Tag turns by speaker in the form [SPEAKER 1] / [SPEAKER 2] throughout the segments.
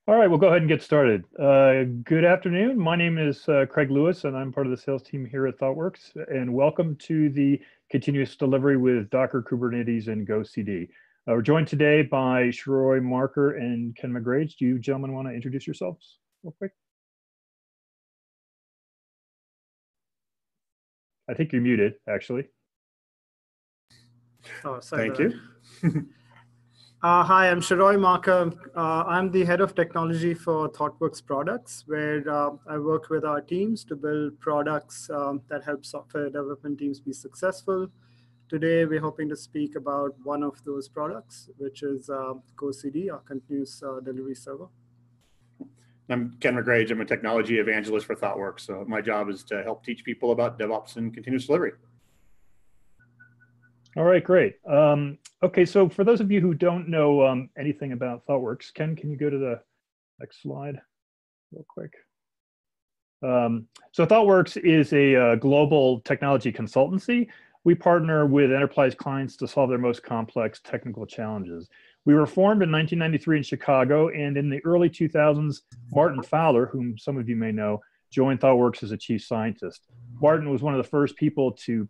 [SPEAKER 1] All right, we'll go ahead and get started. Good afternoon. My name is Craig Lewis, and I'm part of the sales team here at ThoughtWorks. And welcome to the continuous delivery with Docker, Kubernetes, and GoCD. We're joined today by Shiroi Marker and Ken McGrage. Do you gentlemen want to introduce yourselves real quick? I think you're muted, actually.
[SPEAKER 2] Oh, sorry.
[SPEAKER 1] Thank you.
[SPEAKER 2] Hi, I'm Shiroi Marker. I'm the head of technology for ThoughtWorks products, where I work with our teams to build products that help software development teams be successful. Today, we're hoping to speak about one of those products, which is GoCD, our continuous delivery server.
[SPEAKER 3] I'm Ken McGrage. I'm a technology evangelist for ThoughtWorks. So my job is to help teach people about DevOps and continuous delivery.
[SPEAKER 1] All right, great. Okay, so for those of you who don't know anything about ThoughtWorks, Ken, can you go to the next slide real quick? So ThoughtWorks is a global technology consultancy. We partner with enterprise clients to solve their most complex technical challenges. We were formed in 1993 in Chicago, and in the early 2000s, Martin Fowler, whom some of you may know, joined ThoughtWorks as a chief scientist. Martin was one of the first people to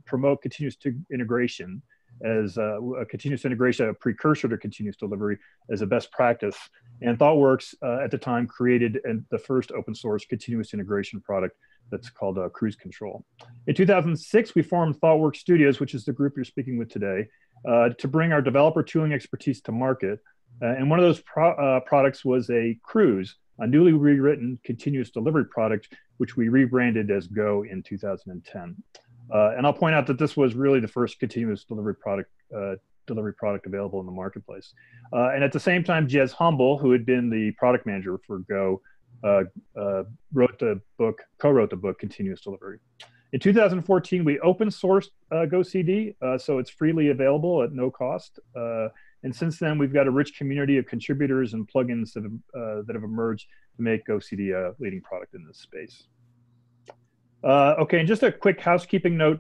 [SPEAKER 1] promote continuous integration as a continuous integration, a precursor to continuous delivery, as a best practice. And ThoughtWorks at the time created the first open source continuous integration product that's called Cruise Control. In 2006, we formed ThoughtWorks Studios, which is the group you're speaking with today, to bring our developer tooling expertise to market. And one of those products was a Cruise, a newly rewritten continuous delivery product, which we rebranded as Go in 2010. And I'll point out that this was really the first continuous delivery product available in the marketplace. And at the same time, Jez Humble, who had been the product manager for Go, co-wrote the book Continuous Delivery. In 2014, we open sourced GoCD, so it's freely available at no cost. And since then, we've got a rich community of contributors and plugins that have emerged to make GoCD a leading product in this space. Okay, and just a quick housekeeping note.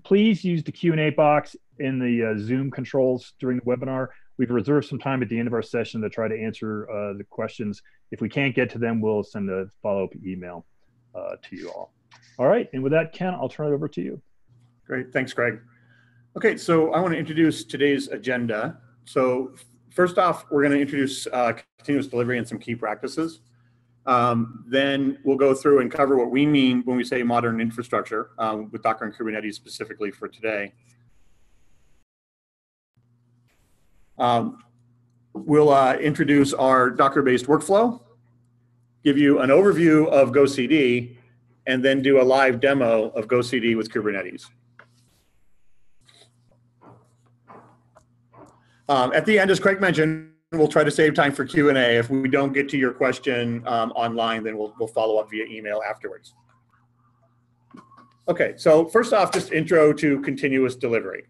[SPEAKER 1] Please use the Q&A box in the Zoom controls during the webinar. We've reserved some time at the end of our session to try to answer the questions. If we can't get to them, we'll send a follow-up email to you all. All right, and with that, Ken, I'll turn it over to you.
[SPEAKER 3] Great, thanks, Greg. Okay, so I want to introduce today's agenda. So first off, we're going to introduce continuous delivery and some key practices. Then we'll go through and cover what we mean when we say modern infrastructure with Docker and Kubernetes specifically for today. We'll introduce our Docker-based workflow, give you an overview of GoCD, and then do a live demo of GoCD with Kubernetes. At the end, as Craig mentioned, we'll try to save time for Q&A. If we don't get to your question online, then we'll follow up via email afterwards. Okay, so first off, just intro to continuous delivery.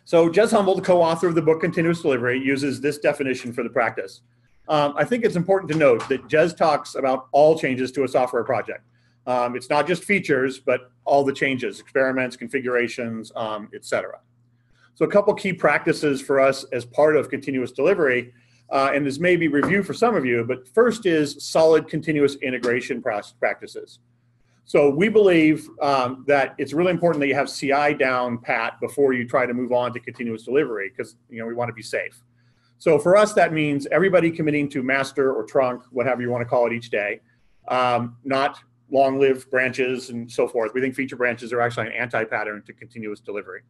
[SPEAKER 3] So Jez Humble, the co-author of the book Continuous Delivery, uses this definition for the practice. I think it's important to note that Jez talks about all changes to a software project. It's not just features, but all the changes, experiments, configurations, etc. So a couple key practices for us as part of continuous delivery, and this may be review for some of you, but first is solid continuous integration practices. So we believe that it's really important that you have CI down pat before you try to move on to continuous delivery, because we want to be safe. So for us, that means everybody committing to master or trunk, whatever you want to call it each day, not long-lived branches and so forth. We think feature branches are actually an anti-pattern to continuous delivery.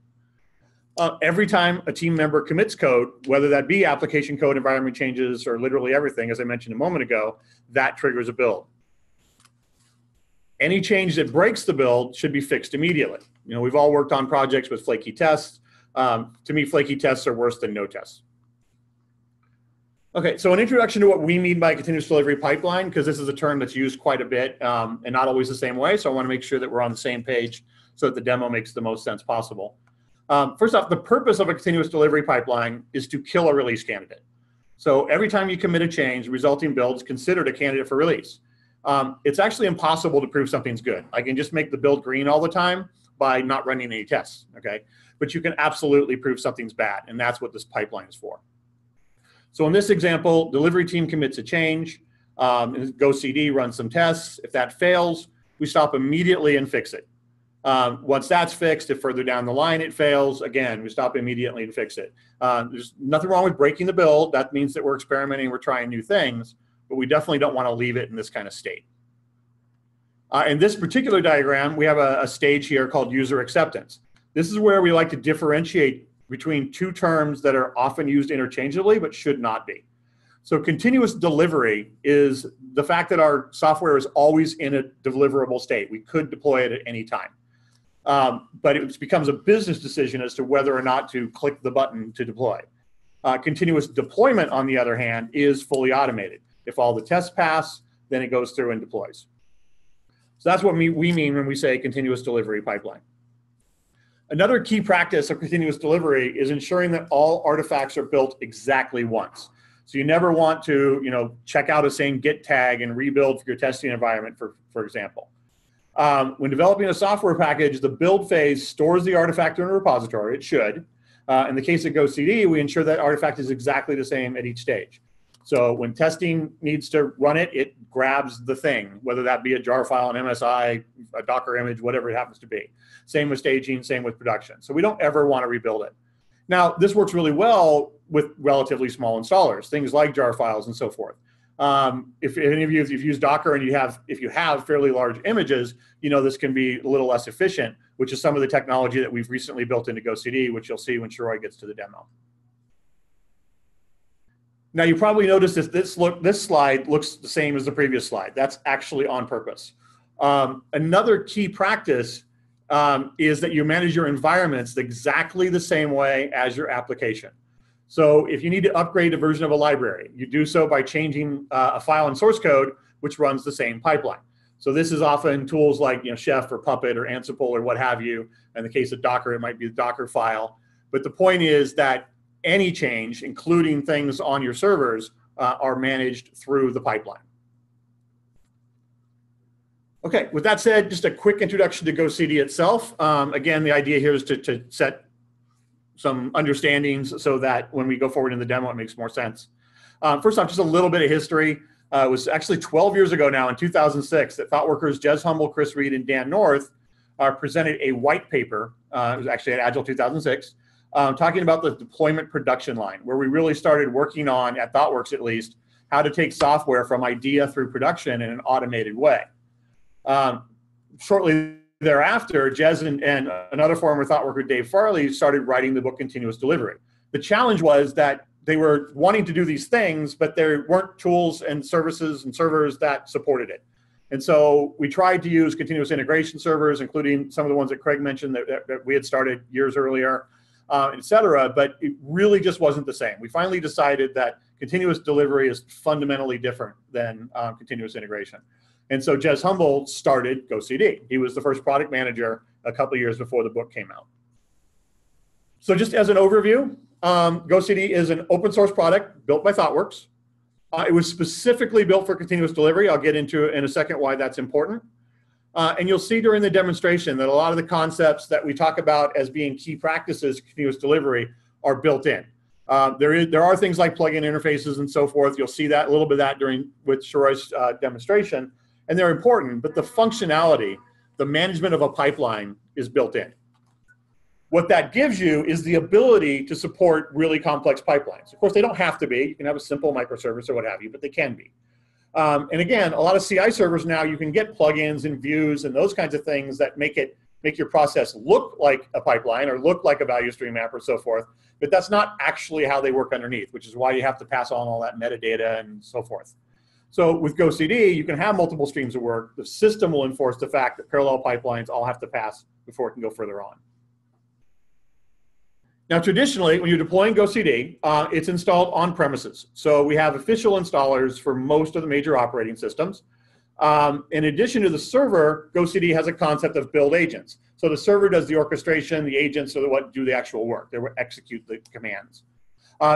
[SPEAKER 3] Every time a team member commits code, whether that be application code, environment changes, or literally everything, as I mentioned a moment ago, that triggers a build. Any change that breaks the build should be fixed immediately. We've all worked on projects with flaky tests. To me, flaky tests are worse than no tests. Okay, so an introduction to what we mean by continuous delivery pipeline, because this is a term that's used quite a bit and not always the same way. So I want to make sure that we're on the same page so that the demo makes the most sense possible. First off, the purpose of a continuous delivery pipeline is to kill a release candidate. So every time you commit a change, resulting build is considered a candidate for release. It's actually impossible to prove something's good. I can just make the build green all the time by not running any tests, okay? But you can absolutely prove something's bad, and that's what this pipeline is for. So in this example, delivery team commits a change, GoCD runs some tests. If that fails, we stop immediately and fix it. Once that's fixed, if further down the line it fails, again, we stop immediately and fix it. There's nothing wrong with breaking the build. That means that we're experimenting, we're trying new things, but we definitely don't want to leave it in this kind of state. In this particular diagram, we have a stage here called user acceptance. This is where we like to differentiate between two terms that are often used interchangeably but should not be. So continuous delivery is the fact that our software is always in a deliverable state. We could deploy it at any time. But it becomes a business decision as to whether or not to click the button to deploy. Continuous deployment, on the other hand, is fully automated. If all the tests pass, then it goes through and deploys. So that's what we mean when we say continuous delivery pipeline. Another key practice of continuous delivery is ensuring that all artifacts are built exactly once. So you never want to, check out a same Git tag and rebuild for your testing environment, for example. When developing a software package, the build phase stores the artifact in a repository. It should. In the case of GoCD, we ensure that artifact is exactly the same at each stage. So when testing needs to run it, it grabs the thing, whether that be a jar file, an MSI, a Docker image, whatever it happens to be. Same with staging, same with production. So we don't ever want to rebuild it. Now, this works really well with relatively small installers, things like jar files and so forth. If any of you, if you've used Docker and if you have fairly large images, this can be a little less efficient, which is some of the technology that we've recently built into GoCD, which you'll see when Shiroi gets to the demo. Now, you probably noticed this slide looks the same as the previous slide. That's actually on purpose. Another key practice is that you manage your environments exactly the same way as your application. So if you need to upgrade a version of a library, you do so by changing a file in source code, which runs the same pipeline. So this is often tools like Chef or Puppet or Ansible or what have you. In the case of Docker, it might be the Docker file. But the point is that any change, including things on your servers, are managed through the pipeline. Okay, with that said, just a quick introduction to GoCD itself. Again, the idea here is to set some understandings so that when we go forward in the demo, it makes more sense. First off, just a little bit of history. It was actually 12 years ago now, in 2006, that ThoughtWorkers Jez Humble, Chris Reed, and Dan North presented a white paper. It was actually at Agile 2006. Talking about the deployment production line, where we really started working on, at ThoughtWorks at least, how to take software from idea through production in an automated way. Shortly thereafter, Jez and another former ThoughtWorker, Dave Farley, started writing the book Continuous Delivery. The challenge was that they were wanting to do these things, but there weren't tools and services and servers that supported it. And so we tried to use continuous integration servers, including some of the ones that Craig mentioned that we had started years earlier. Et cetera, but it really just wasn't the same. We finally decided that continuous delivery is fundamentally different than continuous integration. And so Jez Humble started GoCD. He was the first product manager a couple of years before the book came out. So just as an overview, GoCD is an open source product built by ThoughtWorks. It was specifically built for continuous delivery. I'll get into in a second why that's important. And you'll see during the demonstration that a lot of the concepts that we talk about as being key practices of continuous delivery are built in. There are things like plugin interfaces and so forth. You'll see that a little bit of that with Shiroi's demonstration, and they're important. But the functionality, the management of a pipeline is built in. What that gives you is the ability to support really complex pipelines. Of course, they don't have to be. You can have a simple microservice or what have you, but they can be. And again, a lot of CI servers now, you can get plugins and views and those kinds of things that make your process look like a pipeline or look like a value stream map or so forth. But that's not actually how they work underneath, which is why you have to pass on all that metadata and so forth. So with GoCD, you can have multiple streams of work. The system will enforce the fact that parallel pipelines all have to pass before it can go further on. Now, traditionally, when you're deploying GoCD, it's installed on premises. So we have official installers for most of the major operating systems. In addition to the server, GoCD has a concept of build agents. So the server does the orchestration, the agents are the what do the actual work. They execute the commands.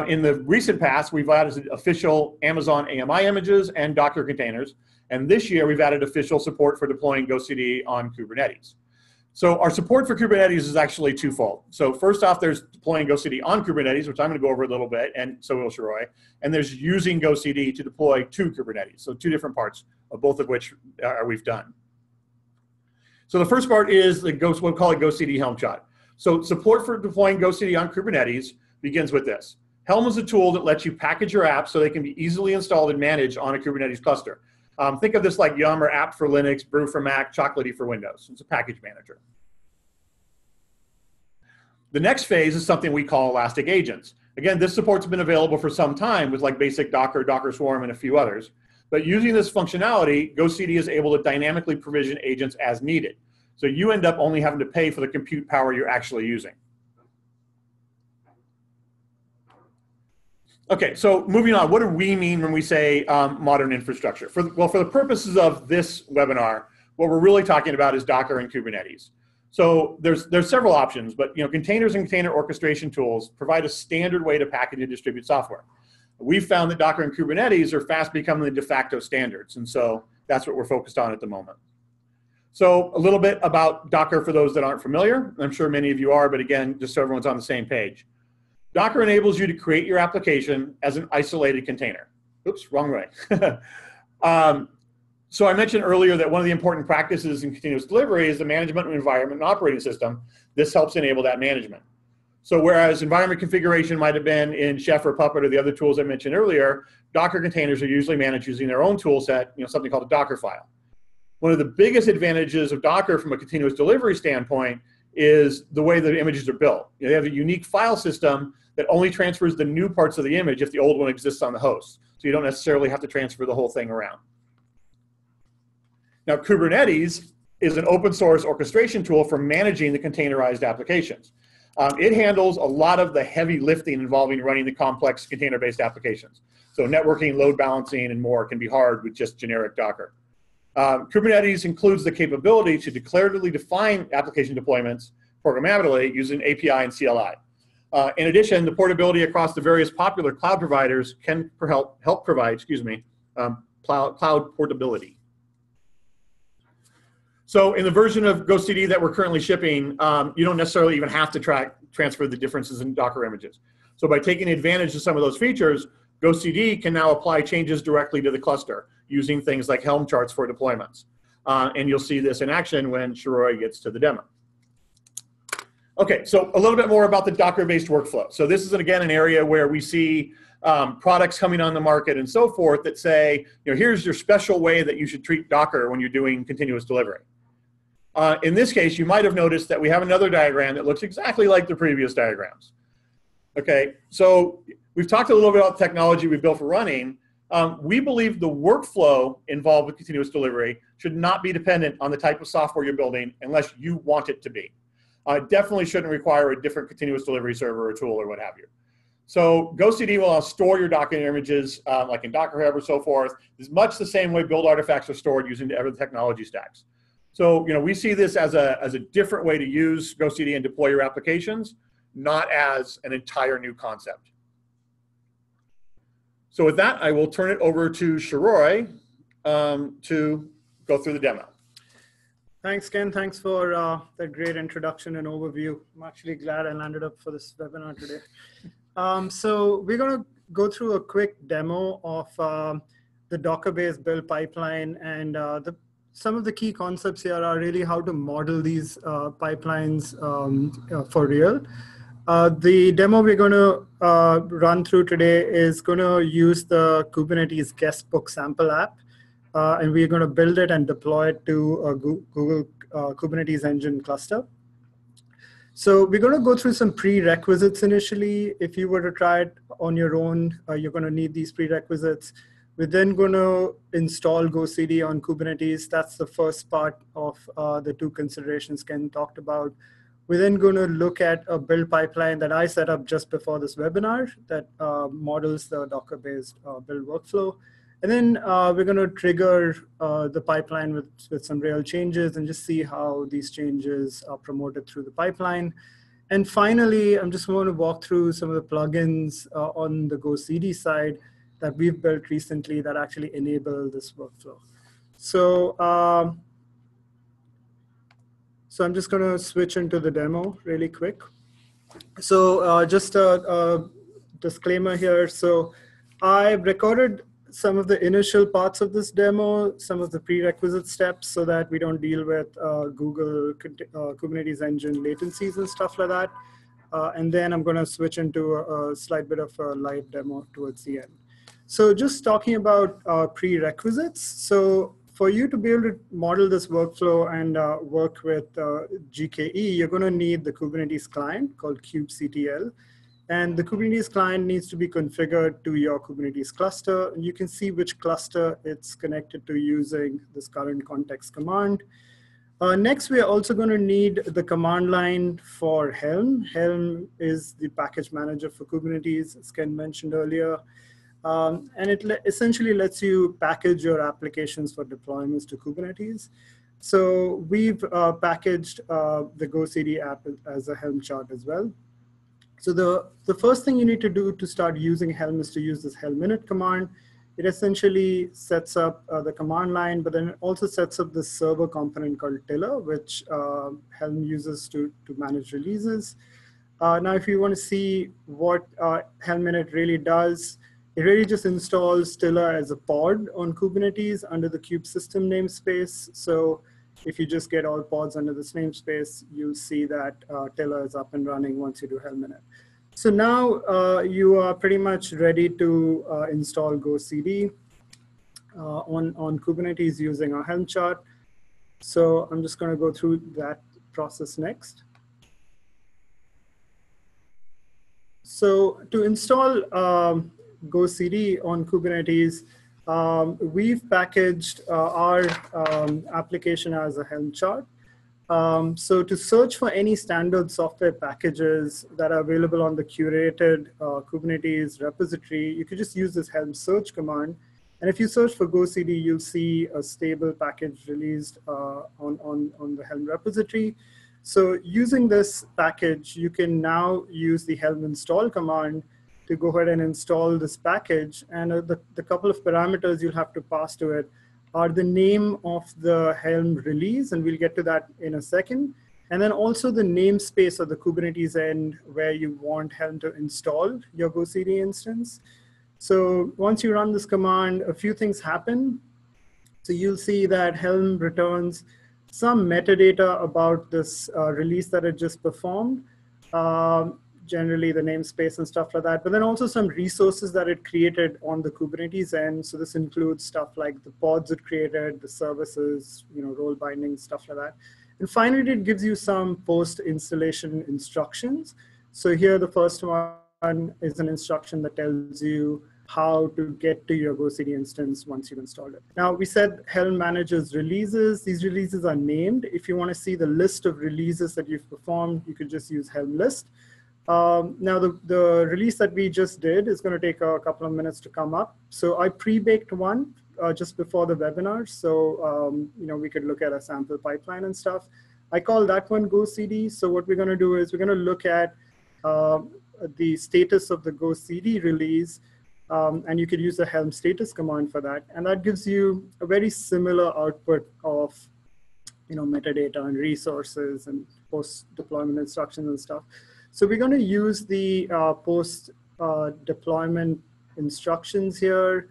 [SPEAKER 3] In the recent past, we've added official Amazon AMI images and Docker containers. And this year, we've added official support for deploying GoCD on Kubernetes. So our support for Kubernetes is actually twofold. So first off, there's deploying GoCD on Kubernetes, which I'm going to go over a little bit, and so will Shiroi. And there's using GoCD to deploy to Kubernetes. So two different parts, of both of which we've done. So the first part is what we call it GoCD Helm chart. So support for deploying GoCD on Kubernetes begins with this. Helm is a tool that lets you package your apps so they can be easily installed and managed on a Kubernetes cluster. Think of this like Yum or App for Linux, Brew for Mac, Chocolatey for Windows. It's a package manager. The next phase is something we call Elastic Agents. Again, this support's been available for some time with like basic Docker, Docker Swarm, and a few others. But using this functionality, GoCD is able to dynamically provision agents as needed. So you end up only having to pay for the compute power you're actually using. Okay, so moving on, what do we mean when we say modern infrastructure? Well, for the purposes of this webinar, what we're really talking about is Docker and Kubernetes. So there's several options, but containers and container orchestration tools provide a standard way to package and distribute software. We've found that Docker and Kubernetes are fast becoming the de facto standards, and so that's what we're focused on at the moment. So a little bit about Docker for those that aren't familiar. I'm sure many of you are, but again, just so everyone's on the same page. Docker enables you to create your application as an isolated container. Oops, wrong way. So I mentioned earlier that one of the important practices in continuous delivery is the management of environment and operating system. This helps enable that management. So whereas environment configuration might have been in Chef or Puppet or the other tools I mentioned earlier, Docker containers are usually managed using their own tool set, something called a Docker file. One of the biggest advantages of Docker from a continuous delivery standpoint is the way the images are built. They have a unique file system that only transfers the new parts of the image if the old one exists on the host. So you don't necessarily have to transfer the whole thing around. Now, Kubernetes is an open source orchestration tool for managing the containerized applications. It handles a lot of the heavy lifting involving running the complex container-based applications. So networking, load balancing, and more can be hard with just generic Docker. Kubernetes includes the capability to declaratively define application deployments programmatically using API and CLI. In addition, the portability across the various popular cloud providers can help provide, cloud portability. So in the version of GoCD that we're currently shipping, you don't necessarily even have to transfer the differences in Docker images. So by taking advantage of some of those features, GoCD can now apply changes directly to the cluster using things like Helm charts for deployments. And you'll see this in action when Shiroi gets to the demo. Okay, so a little bit more about the Docker-based workflow. So this is, again, an area where we see products coming on the market and so forth that say, here's your special way that you should treat Docker when you're doing continuous delivery. In this case, you might have noticed that we have another diagram that looks exactly like the previous diagrams. Okay, so we've talked a little bit about the technology we built for running. We believe the workflow involved with continuous delivery should not be dependent on the type of software you're building unless you want it to be. It definitely shouldn't require a different continuous delivery server or tool or what have you. So GoCD will store your Docker images like in Docker Hub or so forth. It's much the same way build artifacts are stored using the other technology stacks. So we see this as a different way to use GoCD and deploy your applications, not as an entire new concept. So with that, I will turn it over to Shiroi to go through the demo.
[SPEAKER 2] Thanks, Ken. Thanks for that great introduction and overview. I'm actually glad I landed up for this webinar today. So we're going to go through a quick demo of the Dockerbased build pipeline, and some of the key concepts here are really how to model these pipelines for real. The demo we're going to run through today is going to use the Kubernetes Guestbook sample app, and we're going to build it and deploy it to a Google Kubernetes Engine cluster. So we're going to go through some prerequisites initially. If you were to try it on your own, you're going to need these prerequisites. We're then going to install GoCD on Kubernetes. That's the first part of the two considerations Ken talked about. We're then going to look at a build pipeline that I set up just before this webinar that models the Docker-based build workflow. And then we're going to trigger the pipeline with some real changes and just see how these changes are promoted through the pipeline. And finally, I'm just going to walk through some of the plugins on the GoCD side that we've built recently that actually enable this workflow. So So I'm just going to switch into the demo really quick. So just a disclaimer here. So I've recorded some of the initial parts of this demo, some of the prerequisite steps, so that we don't deal with Google Kubernetes engine latencies and stuff like that. And then I'm going to switch into a slight bit of a live demo towards the end. So just talking about prerequisites. So for you to be able to model this workflow and work with GKE, you're going to need the Kubernetes client called kubectl. And the Kubernetes client needs to be configured to your Kubernetes cluster. And you can see which cluster it's connected to using this current context command. Next, we are also going to need the command line for Helm. Helm is the package manager for Kubernetes, as Ken mentioned earlier. And it essentially lets you package your applications for deployments to Kubernetes. So we've packaged the GoCD app as a Helm chart as well. So the first thing you need to do to start using Helm is to use this Helm init command. It essentially sets up the command line, but then it also sets up this server component called Tiller, which Helm uses to manage releases. Now, if you want to see what Helm init really does, it really just installs Tiller as a pod on Kubernetes under the kube system namespace. So if you just get all pods under this namespace, you'll see that Tiller is up and running once you do Helm init. So now you are pretty much ready to install GoCD on Kubernetes using our Helm chart. So I'm just going to go through that process next. So to install GoCD on Kubernetes, we've packaged our application as a Helm chart. So to search for any standard software packages that are available on the curated Kubernetes repository, you could just use this Helm search command. And if you search for GoCD, you'll see a stable package released on the Helm repository. So using this package, you can now use the Helm install command to go ahead and install this package. And the couple of parameters you'll have to pass to it are the name of the Helm release, and we'll get to that in a second. And then also the namespace of the Kubernetes end where you want Helm to install your GoCD instance. So once you run this command, a few things happen. So you'll see that Helm returns some metadata about this release that it just performed. Generally the namespace and stuff like that, but then also some resources that it created on the Kubernetes end. So this includes stuff like the pods it created, the services, role binding, stuff like that. And finally, it gives you some post-installation instructions. So here, the first one is an instruction that tells you how to get to your GoCD instance once you've installed it. Now, we said Helm manages releases. These releases are named. If you want to see the list of releases that you've performed, you could just use Helm list. Now, the release that we just did is going to take a couple of minutes to come up. So I pre-baked one just before the webinar. So, we could look at a sample pipeline and stuff. I call that one GoCD. So what we're going to do is we're going to look at the status of the GoCD release. And you could use the Helm status command for that. And that gives you a very similar output of metadata and resources and post-deployment instructions and stuff. So we're going to use the post-deployment instructions here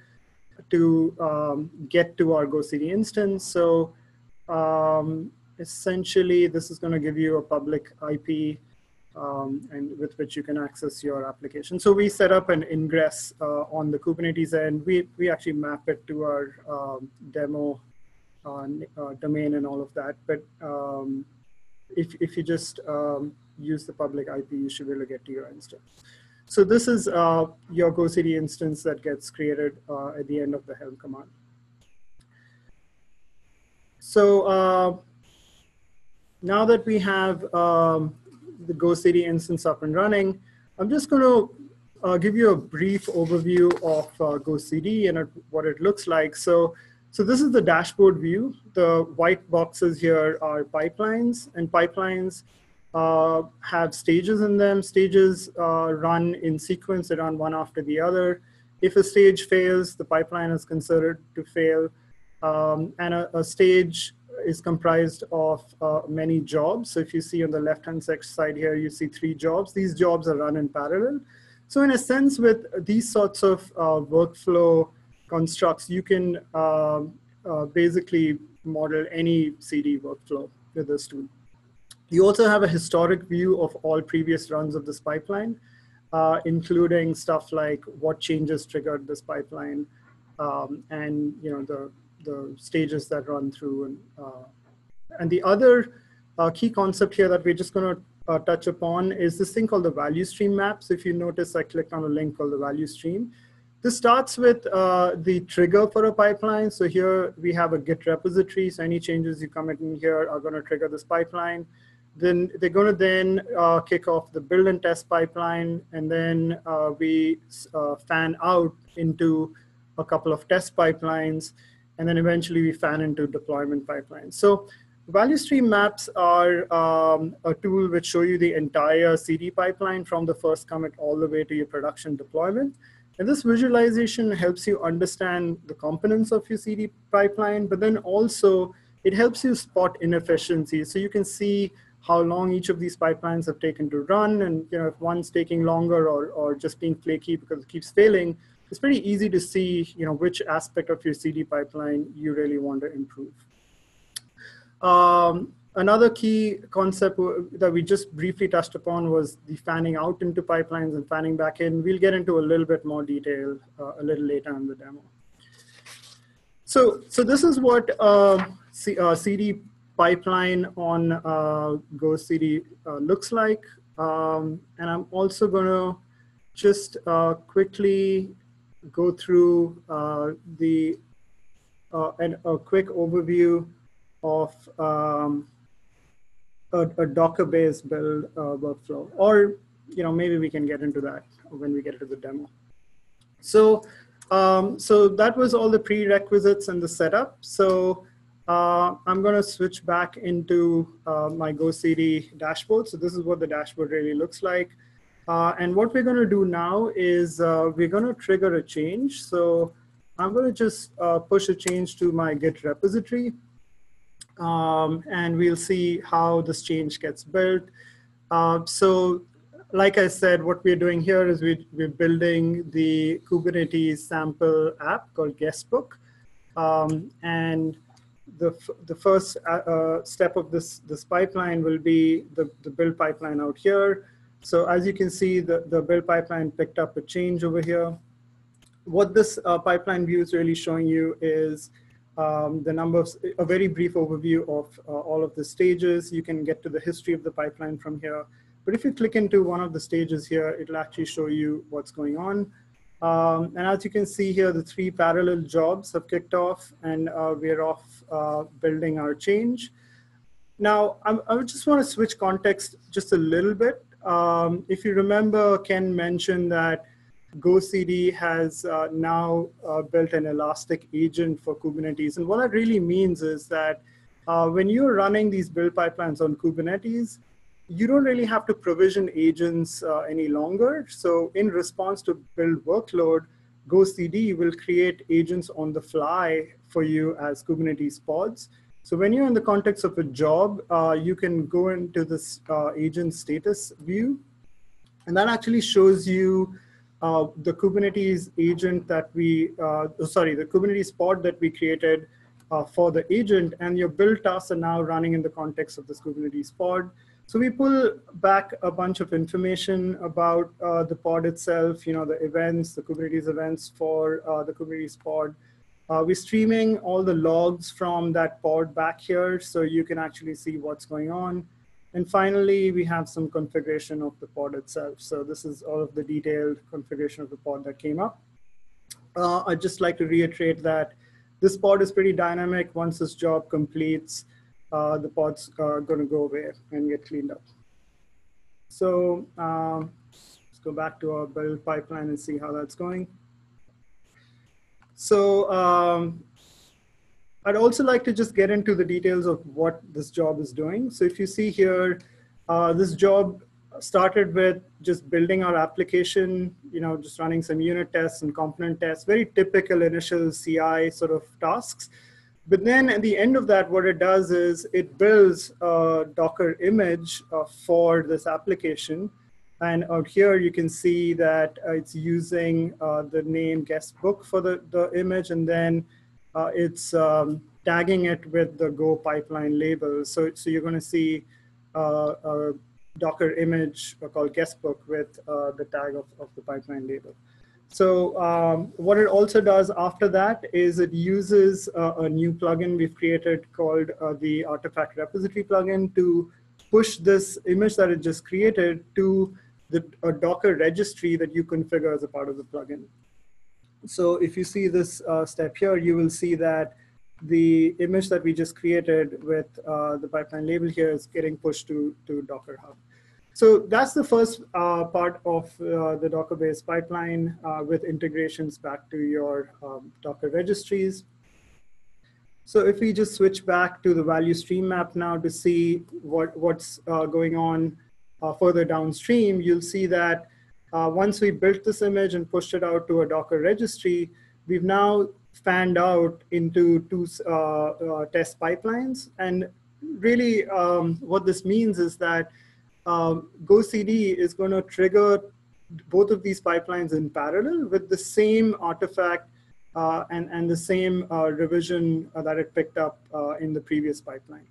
[SPEAKER 2] to get to our GoCD instance. So essentially, this is going to give you a public IP and with which you can access your application. So we set up an ingress on the Kubernetes end. We actually map it to our demo domain and all of that. But if you just use the public IP, you should be able to get to your instance. So this is your GoCD instance that gets created at the end of the Helm command. So now that we have the GoCD instance up and running, I'm just going to give you a brief overview of GoCD and what it looks like. So this is the dashboard view. The white boxes here are pipelines, and pipelines have stages in them. Stages run in sequence, they run one after the other. If a stage fails, the pipeline is considered to fail. And a stage is comprised of many jobs. So if you see on the left-hand side here, you see 3 jobs. These jobs are run in parallel. So in a sense, with these sorts of workflow constructs, you can basically model any CD workflow with this tool. You also have a historic view of all previous runs of this pipeline, including stuff like what changes triggered this pipeline, and the stages that run through. And the other key concept here that we're just going to touch upon is this thing called the value stream map. So if you notice, I clicked on a link called the value stream. This starts with the trigger for a pipeline. So here we have a Git repository. So any changes you commit in here are going to trigger this pipeline. Then they're going to then kick off the build and test pipeline. And then we fan out into a couple of test pipelines. And then eventually we fan into deployment pipelines. So value stream maps are a tool which show you the entire CD pipeline from the first commit all the way to your production deployment. And this visualization helps you understand the components of your CD pipeline, but then also it helps you spot inefficiencies. So you can see how long each of these pipelines have taken to run, and if one's taking longer or just being flaky because it keeps failing, it's pretty easy to see which aspect of your CD pipeline you really want to improve. Another key concept that we just briefly touched upon was the fanning out into pipelines and fanning back in. We'll get into a little bit more detail a little later in the demo. So this is what CD pipeline on GoCD looks like. And I'm also going to just quickly go through a quick overview of a Docker-based build workflow, or maybe we can get into that when we get to the demo. So that was all the prerequisites and the setup. So I'm going to switch back into my GoCD dashboard. So this is what the dashboard really looks like. And what we're going to do now is we're going to trigger a change. So I'm going to just push a change to my Git repository. And we'll see how this change gets built. So like I said, what we're doing here is we're building the Kubernetes sample app called Guestbook. And the first step of this pipeline will be the build pipeline out here. So as you can see, the build pipeline picked up a change over here. What this pipeline view is really showing you is the numbers, a very brief overview of all of the stages. You can get to the history of the pipeline from here. But if you click into one of the stages here, it'll actually show you what's going on. And as you can see here, the 3 parallel jobs have kicked off, and we're off building our change. Now, I would just want to switch context just a little bit. If you remember, Ken mentioned that GoCD has now built an elastic agent for Kubernetes. And what that really means is that when you're running these build pipelines on Kubernetes, you don't really have to provision agents any longer. So in response to build workload, GoCD will create agents on the fly for you as Kubernetes pods. So when you're in the context of a job, you can go into this agent status view. And that actually shows you the Kubernetes agent that the Kubernetes pod that we created for the agent, and your build tasks are now running in the context of this Kubernetes pod. So we pull back a bunch of information about the pod itself, the events, the Kubernetes events for the Kubernetes pod. We're streaming all the logs from that pod back here, so you can actually see what's going on. And finally, we have some configuration of the pod itself. So this is all of the detailed configuration of the pod that came up. I'd just like to reiterate that this pod is pretty dynamic. Once this job completes, the pod's going to go away and get cleaned up. So let's go back to our build pipeline and see how that's going. So I'd also like to just get into the details of what this job is doing. So if you see here, this job started with just building our application, just running some unit tests and component tests, very typical initial CI sort of tasks. But then at the end of that, what it does is it builds a Docker image for this application. And out here, you can see that it's using the name guest book for the image, and then it's tagging it with the Go pipeline label. So you're going to see a Docker image called guest book with the tag of the pipeline label. So what it also does after that is it uses a new plugin we've created called the Artifact Repository plugin to push this image that it just created to a Docker registry that you configure as a part of the plugin. So if you see this step here, you will see that the image that we just created with the pipeline label here is getting pushed to Docker Hub. So that's the first part of the Docker-based pipeline with integrations back to your Docker registries. So if we just switch back to the value stream map now to see what's going on further downstream, you'll see that once we built this image and pushed it out to a Docker registry, we've now fanned out into two test pipelines. And really what this means is that GoCD is going to trigger both of these pipelines in parallel with the same artifact and the same revision that it picked up in the previous pipeline.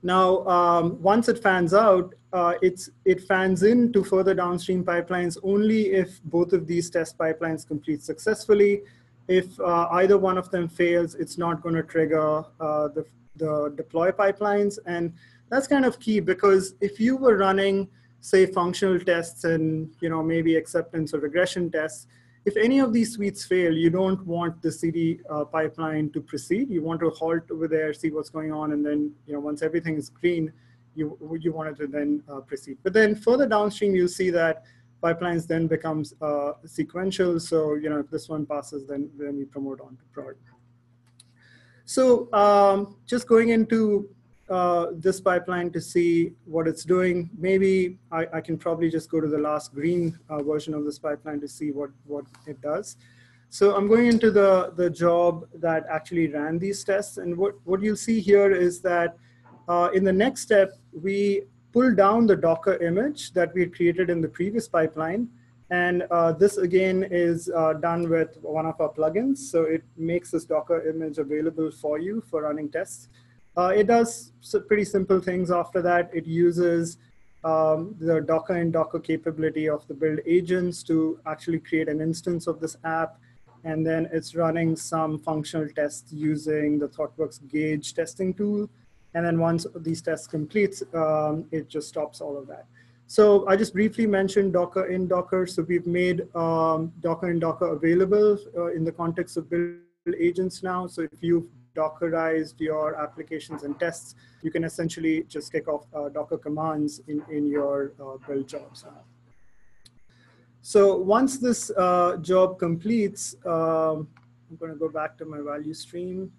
[SPEAKER 2] Now, once it fans out, it fans into further downstream pipelines only if both of these test pipelines complete successfully. If either one of them fails, it's not going to trigger the deploy pipelines. And that's kind of key, because if you were running, say, functional tests and maybe acceptance or regression tests, if any of these suites fail, you don't want the CD pipeline to proceed. You want to halt over there, see what's going on, and then once everything is green, you want it to then proceed. But then further downstream, you'll see that pipelines then becomes sequential. So if this one passes, then we promote on to prod. So just going into this pipeline to see what it's doing. Maybe I can probably just go to the last green version of this pipeline to see what it does. So I'm going into the job that actually ran these tests. And what you'll see here is that in the next step, we pull down the Docker image that we had created in the previous pipeline. And this, again, is done with one of our plugins. So it makes this Docker image available for you for running tests. It does pretty simple things after that. It uses the Docker and Docker capability of the build agents to actually create an instance of this app. And then it's running some functional tests using the ThoughtWorks Gauge testing tool. And then once these tests complete, it just stops all of that. So I just briefly mentioned Docker in Docker. So we've made Docker in Docker available in the context of build agents now. So if you've Dockerized your applications and tests, you can essentially just kick off Docker commands in your build jobs now. So once this job completes, I'm going to go back to my value stream.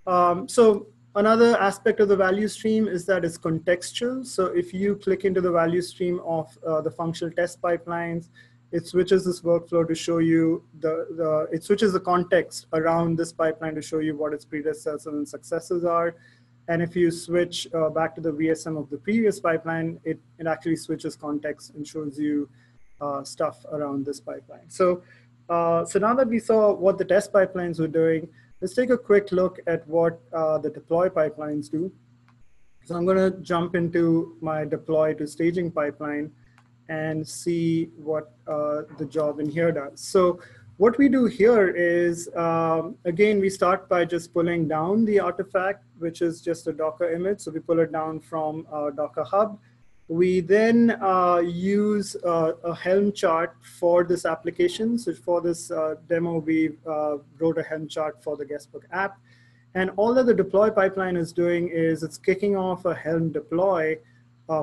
[SPEAKER 2] So another aspect of the value stream is that it's contextual. So if you click into the value stream of the functional test pipelines, it switches this workflow to show you it switches the context around this pipeline to show you what its predecessors and successors are. And if you switch back to the VSM of the previous pipeline, it actually switches context and shows you stuff around this pipeline. So now that we saw what the test pipelines were doing, let's take a quick look at what the deploy pipelines do. So I'm going to jump into my deploy to staging pipeline and see what the job in here does. So what we do here is, again, we start by just pulling down the artifact, which is just a Docker image. So we pull it down from Docker Hub. We then use a Helm chart for this application. So for this demo, we wrote a Helm chart for the Guestbook app. And all that the deploy pipeline is doing is it's kicking off a Helm deploy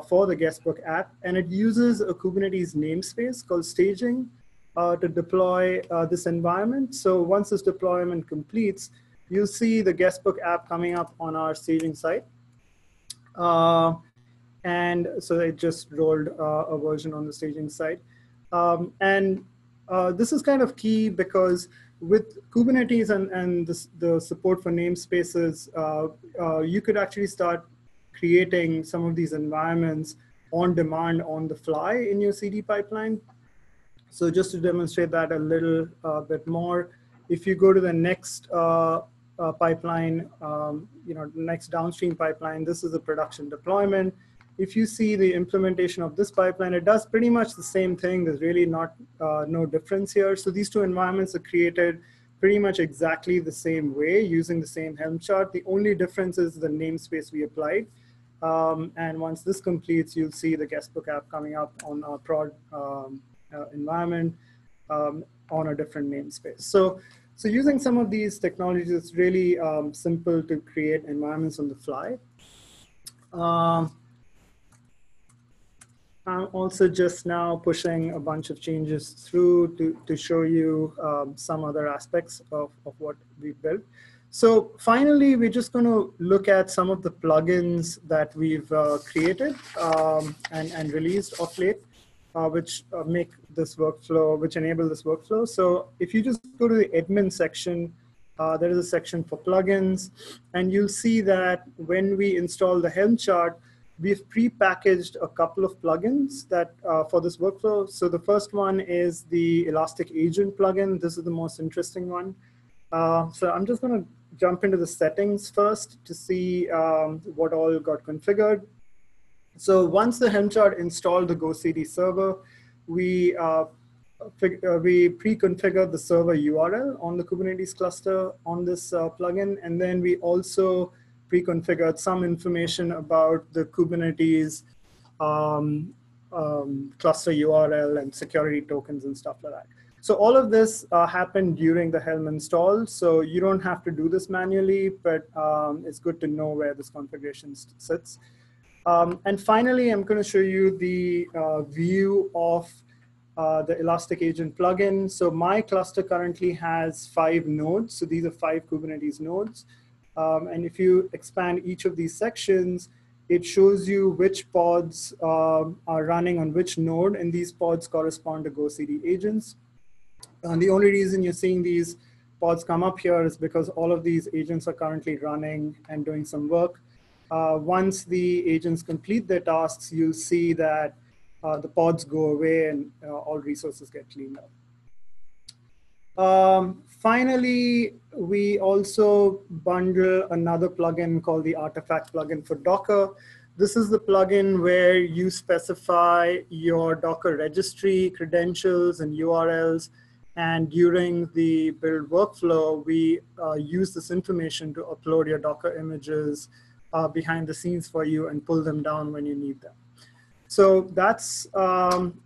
[SPEAKER 2] for the Guestbook app. And it uses a Kubernetes namespace called staging to deploy this environment. So once this deployment completes, you'll see the Guestbook app coming up on our staging site. And so it just rolled a version on the staging site. And this is kind of key because with Kubernetes and the support for namespaces, you could actually start creating some of these environments on demand, on the fly in your CD pipeline. So just to demonstrate that a little bit more, if you go to the next pipeline, next downstream pipeline, this is a production deployment. If you see the implementation of this pipeline, it does pretty much the same thing. There's really no difference here. So these two environments are created pretty much exactly the same way using the same Helm chart. The only difference is the namespace we applied. And once this completes, you'll see the guestbook app coming up on our prod environment on a different namespace. So using some of these technologies, it's really simple to create environments on the fly. I'm also just now pushing a bunch of changes through to show you some other aspects of what we built. So finally, we're just going to look at some of the plugins that we've created and released of late, which make this workflow, which enable this workflow. So if you just go to the admin section, there is a section for plugins, and you'll see that when we install the Helm chart, we've pre-packaged a couple of plugins that for this workflow. So the first one is the Elastic Agent plugin. This is the most interesting one. So I'm just going to jump into the settings first to see what all got configured. So once the Helm chart installed the GoCD server, we pre-configured the server URL on the Kubernetes cluster on this plugin, and then we also pre-configured some information about the Kubernetes cluster URL and security tokens and stuff like that. So all of this happened during the Helm install, so you don't have to do this manually, but it's good to know where this configuration sits. And finally, I'm going to show you the view of the Elastic Agent plugin. So my cluster currently has 5 nodes. So these are 5 Kubernetes nodes. And if you expand each of these sections, it shows you which pods are running on which node, and these pods correspond to GoCD agents. And the only reason you're seeing these pods come up here is because all of these agents are currently running and doing some work. Once the agents complete their tasks, you'll see that the pods go away and all resources get cleaned up. Finally, we also bundle another plugin called the Artifact plugin for Docker. This is the plugin where you specify your Docker registry, credentials, and URLs. And during the build workflow, we use this information to upload your Docker images behind the scenes for you and pull them down when you need them. So that's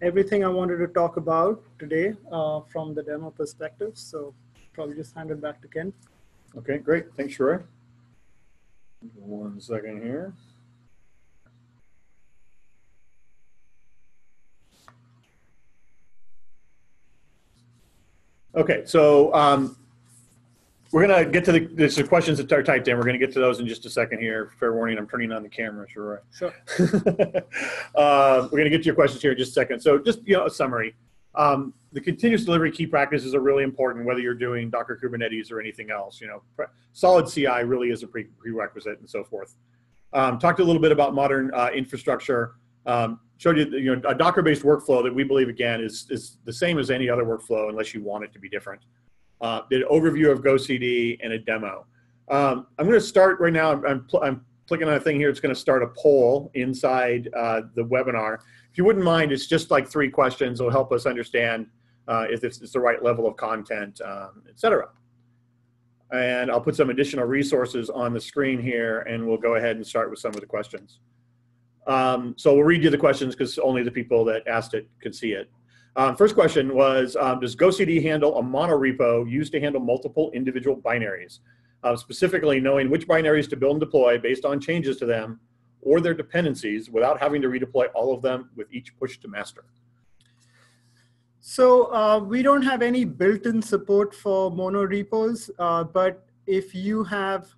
[SPEAKER 2] everything I wanted to talk about today from the demo perspective. So probably just hand it back to Ken.
[SPEAKER 3] Okay, great. Thanks, Shroy. 1 second here. Okay, so we're going to get to the questions that are typed in. We're going to get to those in just a second here. Fair warning, I'm turning on the camera, Shroy.
[SPEAKER 2] Sure.
[SPEAKER 3] We're going to get to your questions here in just a second. So just a summary. The continuous delivery key practices are really important, whether you're doing Docker Kubernetes or anything else. Solid CI really is a prerequisite and so forth. Talked a little bit about modern infrastructure. Showed you, a Docker-based workflow that we believe, again, is the same as any other workflow unless you want it to be different. Did an overview of GoCD and a demo. I'm going to start right now. I'm clicking on a thing here. It's going to start a poll inside the webinar. If you wouldn't mind, it's just like 3 questions. It'll help us understand if it's the right level of content, et cetera. And I'll put some additional resources on the screen here, and we'll go ahead and start with some of the questions. So we'll read you the questions because only the people that asked it could see it. First question was, does GoCD handle a monorepo used to handle multiple individual binaries? Specifically knowing which binaries to build and deploy based on changes to them or their dependencies without having to redeploy all of them with each push to master.
[SPEAKER 2] So we don't have any built-in support for monorepos, but if you have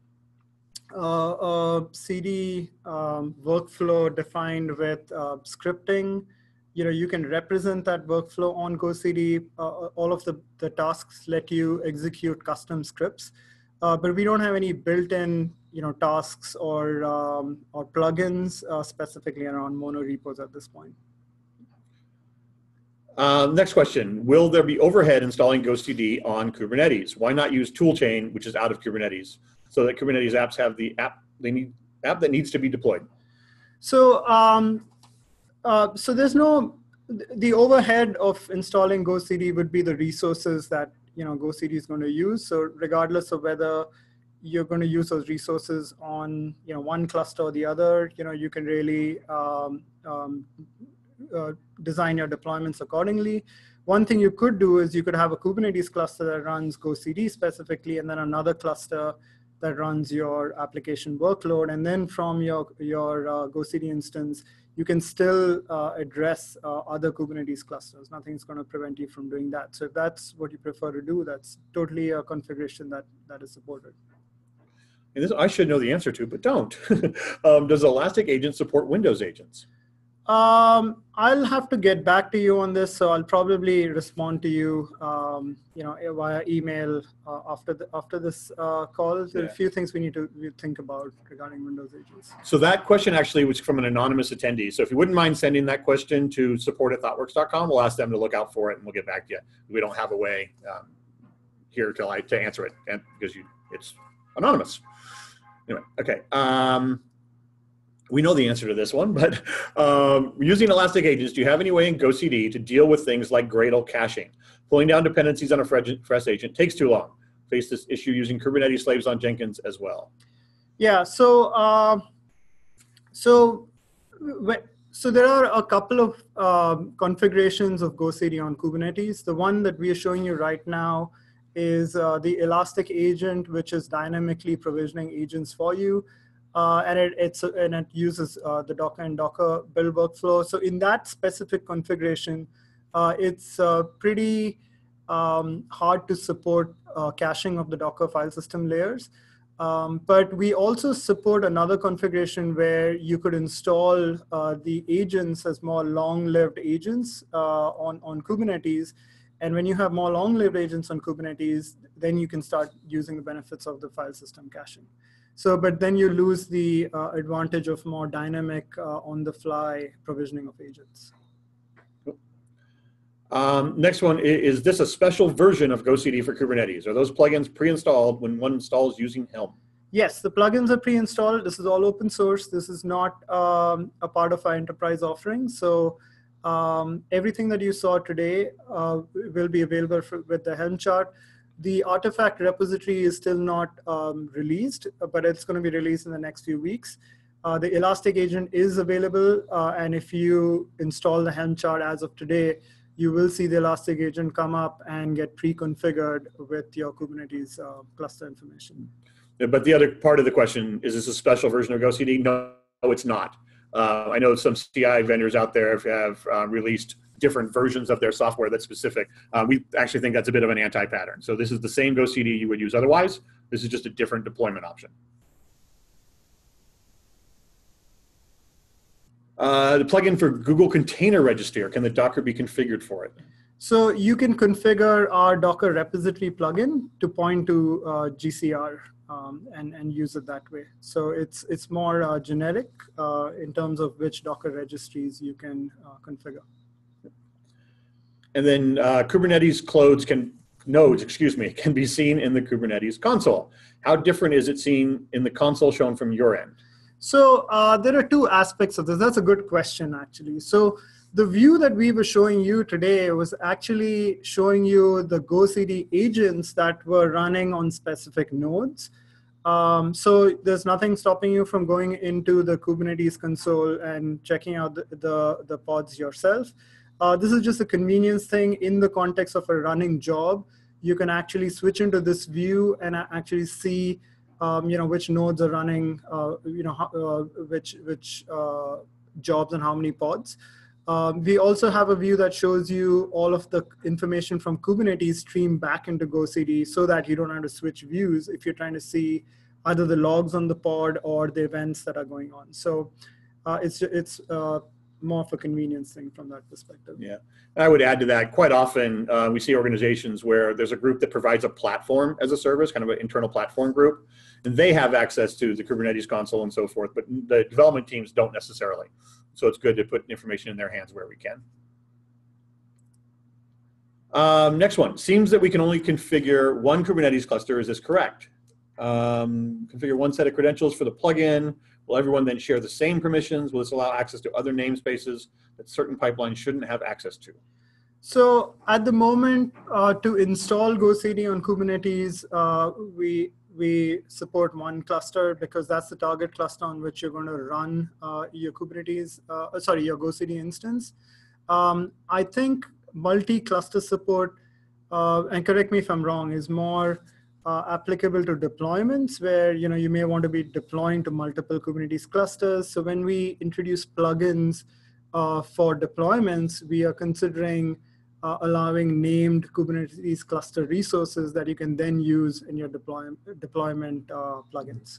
[SPEAKER 2] a CD workflow defined with scripting, you can represent that workflow on GoCD. All of the tasks let you execute custom scripts, but we don't have any built-in tasks or plugins specifically around monorepos at this point.
[SPEAKER 3] Next question, will there be overhead installing GoCD on Kubernetes? Why not use toolchain, which is out of Kubernetes, so that Kubernetes apps have the app that needs to be deployed?
[SPEAKER 2] So, so there's the overhead of installing GoCD would be the resources that GoCD is going to use. So regardless of whether you're going to use those resources on one cluster or the other, you can really design your deployments accordingly. One thing you could do is you could have a Kubernetes cluster that runs GoCD specifically, and then another cluster that runs your application workload. And then from your GoCD instance, you can still address other Kubernetes clusters. Nothing's going to prevent you from doing that. So if that's what you prefer to do, that's totally a configuration that is supported.
[SPEAKER 3] And this I should know the answer to, but don't. Does Elastic Agent support Windows agents?
[SPEAKER 2] I'll have to get back to you on this, so I'll probably respond to you, via email after this call. There are a few things we need to think about regarding Windows agents.
[SPEAKER 3] So that question actually was from an anonymous attendee. So if you wouldn't mind sending that question to support@thoughtworks.com, we'll ask them to look out for it, and we'll get back to you. We don't have a way here to answer it, and because it's anonymous. Anyway, okay. We know the answer to this one, but using Elastic Agents, do you have any way in GoCD to deal with things like Gradle caching? Pulling down dependencies on a fresh agent takes too long. Face this issue using Kubernetes slaves on Jenkins as well.
[SPEAKER 2] Yeah, so there are a couple of configurations of GoCD on Kubernetes. The one that we are showing you right now is the Elastic Agent, which is dynamically provisioning agents for you. And it uses the Docker and Docker build workflow. So in that specific configuration, it's pretty hard to support caching of the Docker file system layers. But we also support another configuration where you could install the agents as more long-lived agents on Kubernetes. And when you have more long-lived agents on Kubernetes, then you can start using the benefits of the file system caching. So, but then you lose the advantage of more dynamic on-the-fly provisioning of agents.
[SPEAKER 3] Next one, is this a special version of GoCD for Kubernetes? Are those plugins pre-installed when one installs using Helm?
[SPEAKER 2] Yes, the plugins are pre-installed. This is all open source. This is not a part of our enterprise offering. So everything that you saw today will be available with the Helm chart. The artifact repository is still not released, but it's going to be released in the next few weeks. The Elastic Agent is available, and if you install the Helm chart as of today, you will see the Elastic Agent come up and get pre-configured with your Kubernetes cluster information.
[SPEAKER 3] Yeah, but the other part of the question, is this a special version of GoCD? No, it's not. I know some CI vendors out there have released different versions of their software that's specific. We actually think that's a bit of an anti-pattern. So this is the same GoCD you would use otherwise. This is just a different deployment option. The plugin for Google Container Registry, can the Docker be configured for it?
[SPEAKER 2] So you can configure our Docker repository plugin to point to GCR and use it that way. So it's more generic in terms of which Docker registries you can configure.
[SPEAKER 3] And then Kubernetes nodes can be seen in the Kubernetes console. How different is it seen in the console shown from your end?
[SPEAKER 2] So there are two aspects of this. That's a good question, actually. So the view that we were showing you today was actually showing you the GoCD agents that were running on specific nodes. So there's nothing stopping you from going into the Kubernetes console and checking out the pods yourself. This is just a convenience thing. In the context of a running job, you can actually switch into this view and actually see, which nodes are running, which jobs and how many pods. We also have a view that shows you all of the information from Kubernetes stream back into GoCD so that you don't have to switch views if you're trying to see either the logs on the pod or the events that are going on. So it's more of a convenience thing from that perspective.
[SPEAKER 3] Yeah, and I would add to that, quite often we see organizations where there's a group that provides a platform as a service, kind of an internal platform group, and they have access to the Kubernetes console and so forth, but the development teams don't necessarily. So it's good to put information in their hands where we can. Next one, seems that we can only configure one Kubernetes cluster. Is this correct? Configure one set of credentials for the plugin. Will everyone then share the same permissions? Will this allow access to other namespaces that certain pipelines shouldn't have access to?
[SPEAKER 2] So at the moment, to install GoCD on Kubernetes, we support one cluster because that's the target cluster on which you're going to run your Kubernetes, your GoCD instance. I think multi-cluster support, and correct me if I'm wrong, is more applicable to deployments where you may want to be deploying to multiple Kubernetes clusters. So when we introduce plugins for deployments, we are considering allowing named Kubernetes cluster resources that you can then use in your deployment plugins.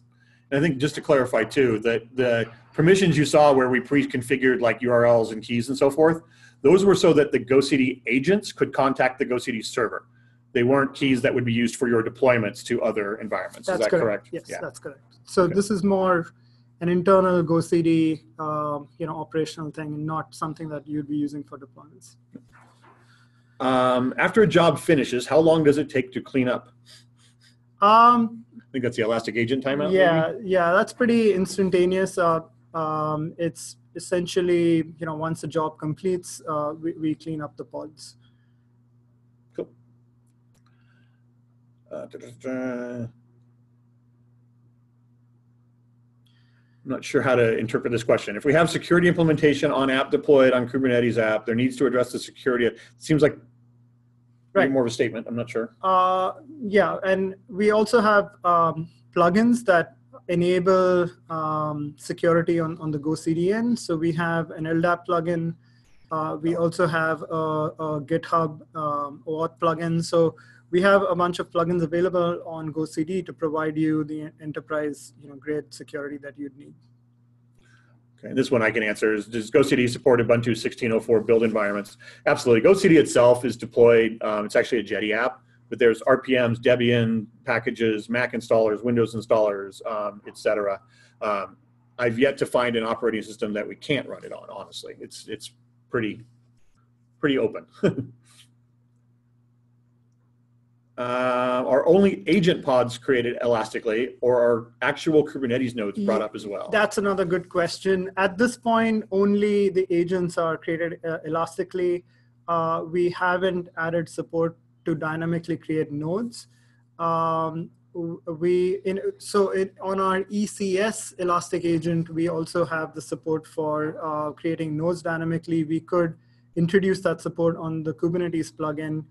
[SPEAKER 3] And I think just to clarify too, that the permissions you saw where we pre-configured like URLs and keys and so forth, those were so that the GoCD agents could contact the GoCD server. They weren't keys that would be used for your deployments to other environments. Is that correct?
[SPEAKER 2] Yes, yeah. That's correct. So okay. This is more an internal GoCD operational thing and not something that you'd be using for deployments.
[SPEAKER 3] After a job finishes, how long does it take to clean up? I think that's the Elastic Agent timeout.
[SPEAKER 2] Yeah,
[SPEAKER 3] maybe?
[SPEAKER 2] Yeah, that's pretty instantaneous. It's essentially, once the job completes, we clean up the pods.
[SPEAKER 3] Cool. I'm not sure how to interpret this question. If we have security implementation on app deployed on Kubernetes app, there needs to address the security. It seems like more of a statement. I'm not sure.
[SPEAKER 2] Yeah, and we also have plugins that enable security on the GoCD end. So we have an LDAP plugin. We also have a GitHub OAuth plugin. So we have a bunch of plugins available on GoCD to provide you the enterprise grade security that you'd need.
[SPEAKER 3] Okay, this one I can answer is, does GoCD support Ubuntu 16.04 build environments? Absolutely. GoCD itself is deployed. It's actually a Jetty app, but there's RPMs, Debian packages, Mac installers, Windows installers, etc. I've yet to find an operating system that we can't run it on, honestly. It's pretty open. Are only agent pods created elastically, or are actual Kubernetes nodes brought up as well?
[SPEAKER 2] That's another good question. At this point, only the agents are created elastically. We haven't added support to dynamically create nodes. On our ECS Elastic Agent, we also have the support for creating nodes dynamically. We could introduce that support on the Kubernetes plugin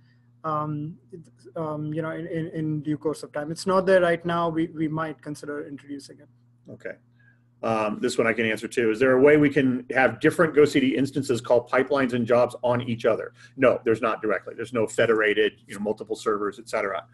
[SPEAKER 2] in due course of time. It's not there right now. We might consider introducing it.
[SPEAKER 3] Okay. This one I can answer too. Is there a way we can have different GoCD instances called pipelines and jobs on each other? No, there's not directly. There's no federated, multiple servers, et cetera.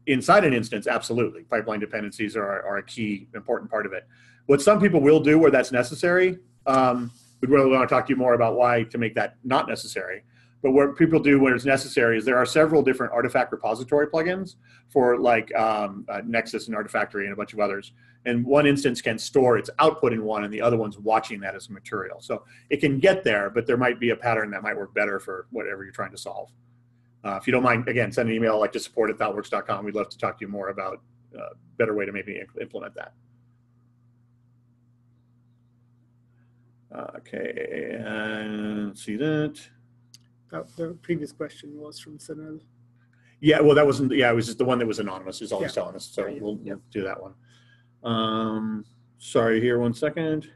[SPEAKER 3] Inside an instance, absolutely. Pipeline dependencies are a key, important part of it. What some people will do where that's necessary, we'd really want to talk to you more about why to make that not necessary. But what people do when it's necessary is there are several different artifact repository plugins for like Nexus and Artifactory and a bunch of others. And one instance can store its output in one and the other one's watching that as material. So it can get there, but there might be a pattern that might work better for whatever you're trying to solve. If you don't mind, again, send an email like to support@thoughtworks.com. We'd love to talk to you more about a better way to maybe implement that. Okay, and see that.
[SPEAKER 2] The previous question was from Sunil.
[SPEAKER 3] Yeah, well, that wasn't, it was just the one that was anonymous is all he's telling us. So we'll do that one. Sorry, here, 1 second.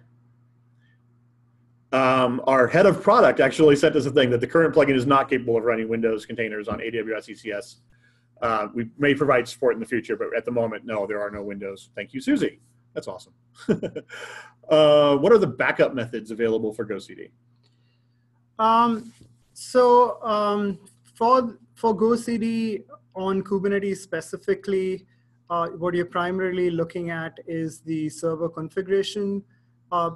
[SPEAKER 3] Our head of product actually sent us a thing that the current plugin is not capable of running Windows containers on AWS ECS. We may provide support in the future, but at the moment, no, there are no Windows. Thank you, Susie. That's awesome. What are the backup methods available for GoCD?
[SPEAKER 2] For GoCD on Kubernetes specifically, what you're primarily looking at is the server configuration.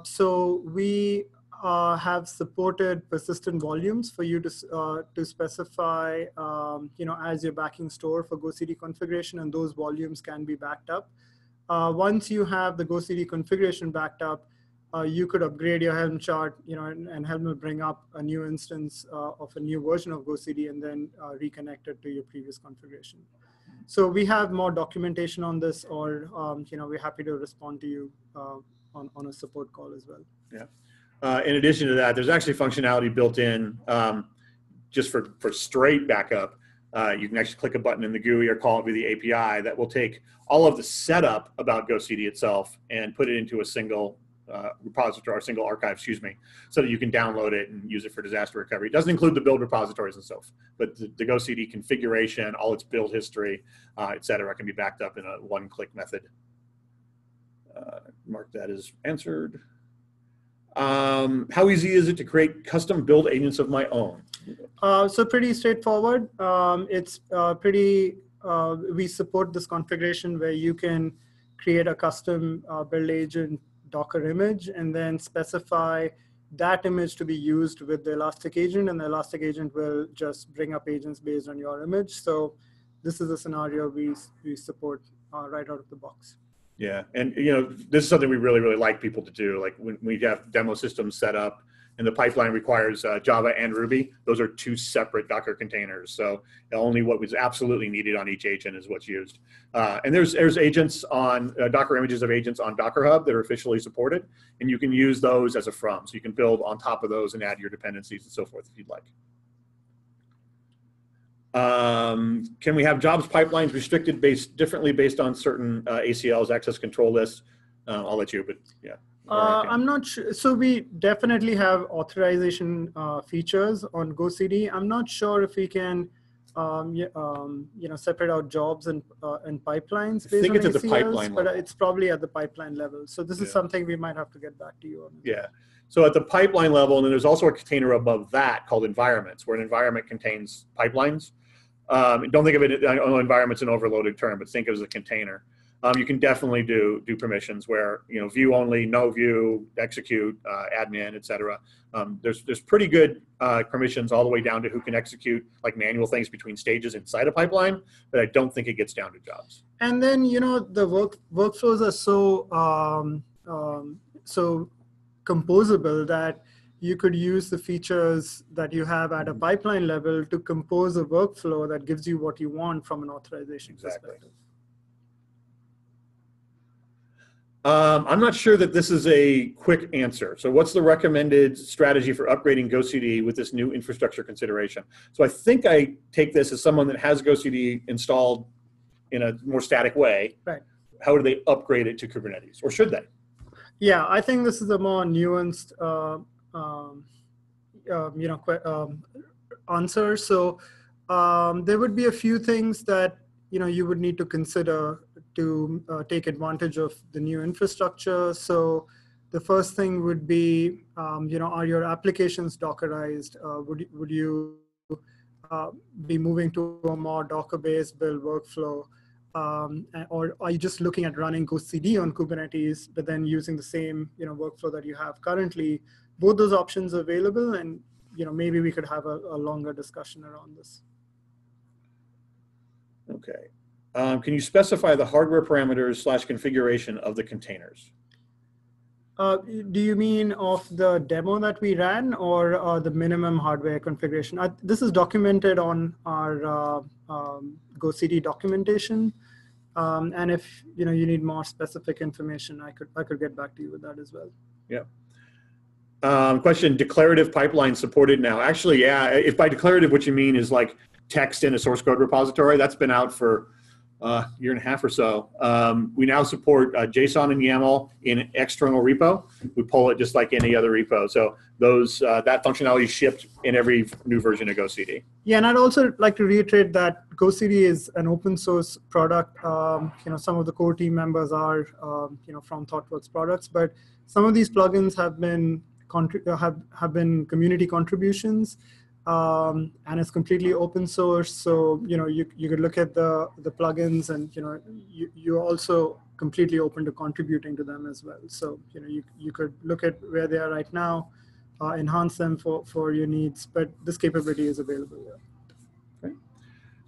[SPEAKER 2] So we have supported persistent volumes for you to specify, as your backing store for GoCD configuration, and those volumes can be backed up. Once you have the GoCD configuration backed up, you could upgrade your Helm chart, and Helm will bring up a new instance of a new version of GoCD and then reconnect it to your previous configuration. So we have more documentation on this, or we're happy to respond to you on a support call as well.
[SPEAKER 3] Yeah. In addition to that, there's actually functionality built in just for straight backup. You can actually click a button in the GUI or call it via the API that will take all of the setup about GoCD itself and put it into a single repository, or single archive, so that you can download it and use it for disaster recovery. It doesn't include the build repositories and stuff, but the GoCD configuration, all its build history, et cetera, can be backed up in a one-click method. Mark that as answered. How easy is it to create custom build agents of my own?
[SPEAKER 2] So pretty straightforward. It's we support this configuration where you can create a custom build agent Docker image and then specify that image to be used with the Elastic agent, and the Elastic agent will just bring up agents based on your image. So this is a scenario we support right out of the box.
[SPEAKER 3] Yeah, and this is something we really, really like people to do. Like when we have demo systems set up and the pipeline requires Java and Ruby, those are two separate Docker containers. So only what was absolutely needed on each agent is what's used. And there's agents on, Docker images of agents on Docker Hub that are officially supported, and you can use those as a from. So you can build on top of those and add your dependencies and so forth if you'd like. Can we have jobs pipelines restricted differently based on certain ACLs, access control lists? I'll let you, but yeah.
[SPEAKER 2] I'm not sure. So we definitely have authorization features on GoCD. I'm not sure if we can, separate out jobs and pipelines based on ACLs, the pipeline level. But it's probably at the pipeline level. So this is something we might have to get back to you on.
[SPEAKER 3] Yeah. So at the pipeline level, and then there's also a container above that called environments, where an environment contains pipelines. Don't think of it, I know environment's an overloaded term, but think of it as a container. You can definitely do permissions where, view only, no view, execute, admin, et cetera. There's pretty good permissions all the way down to who can execute like manual things between stages inside a pipeline, but I don't think it gets down to jobs.
[SPEAKER 2] And then, the workflows are so composable that you could use the features that you have at a pipeline level to compose a workflow that gives you what you want from an authorization perspective.
[SPEAKER 3] I'm not sure that this is a quick answer. So what's the recommended strategy for upgrading GoCD with this new infrastructure consideration? So I think I take this as someone that has GoCD installed in a more static way.
[SPEAKER 2] Right.
[SPEAKER 3] How do they upgrade it to Kubernetes, or should they?
[SPEAKER 2] Yeah, I think this is a more nuanced answer. So there would be a few things that you would need to consider to take advantage of the new infrastructure. So the first thing would be, are your applications Dockerized? Would you be moving to a more Docker-based build workflow? Or are you just looking at running GoCD on Kubernetes, but then using the same workflow that you have currently? Both those options are available, and maybe we could have a longer discussion around this.
[SPEAKER 3] Okay. Can you specify the hardware parameters / configuration of the containers?
[SPEAKER 2] Do you mean of the demo that we ran, or the minimum hardware configuration? This is documented on our GoCD documentation. And if you need more specific information, I could get back to you with that as well.
[SPEAKER 3] Yeah. Question: declarative pipeline supported now? Actually, yeah. If by declarative what you mean is like text in a source code repository, that's been out for a year and a half or so. We now support JSON and YAML in external repo. We pull it just like any other repo. So those that functionality is shipped in every new version of GoCD.
[SPEAKER 2] Yeah, and I'd also like to reiterate that GoCD is an open source product. Some of the core team members are from ThoughtWorks products, but some of these plugins have been community contributions. And it's completely open source, so you could look at the plugins, and you're also completely open to contributing to them as well. So you could look at where they are right now, enhance them for your needs, but this capability is available here.
[SPEAKER 3] Okay.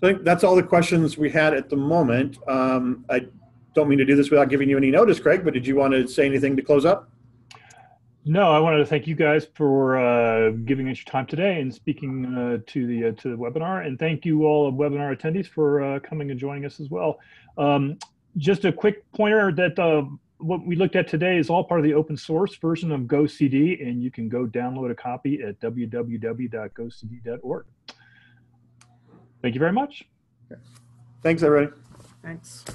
[SPEAKER 3] So I think that's all the questions we had at the moment. I don't mean to do this without giving you any notice, Craig, but did you want to say anything to close up?
[SPEAKER 1] No, I wanted to thank you guys for giving us your time today and speaking to the webinar, and thank you all webinar attendees for coming and joining us as well. Just a quick pointer that what we looked at today is all part of the open source version of GoCD, and you can go download a copy at www.gocd.org. Thank you very much.
[SPEAKER 3] Thanks, everybody.
[SPEAKER 2] Thanks.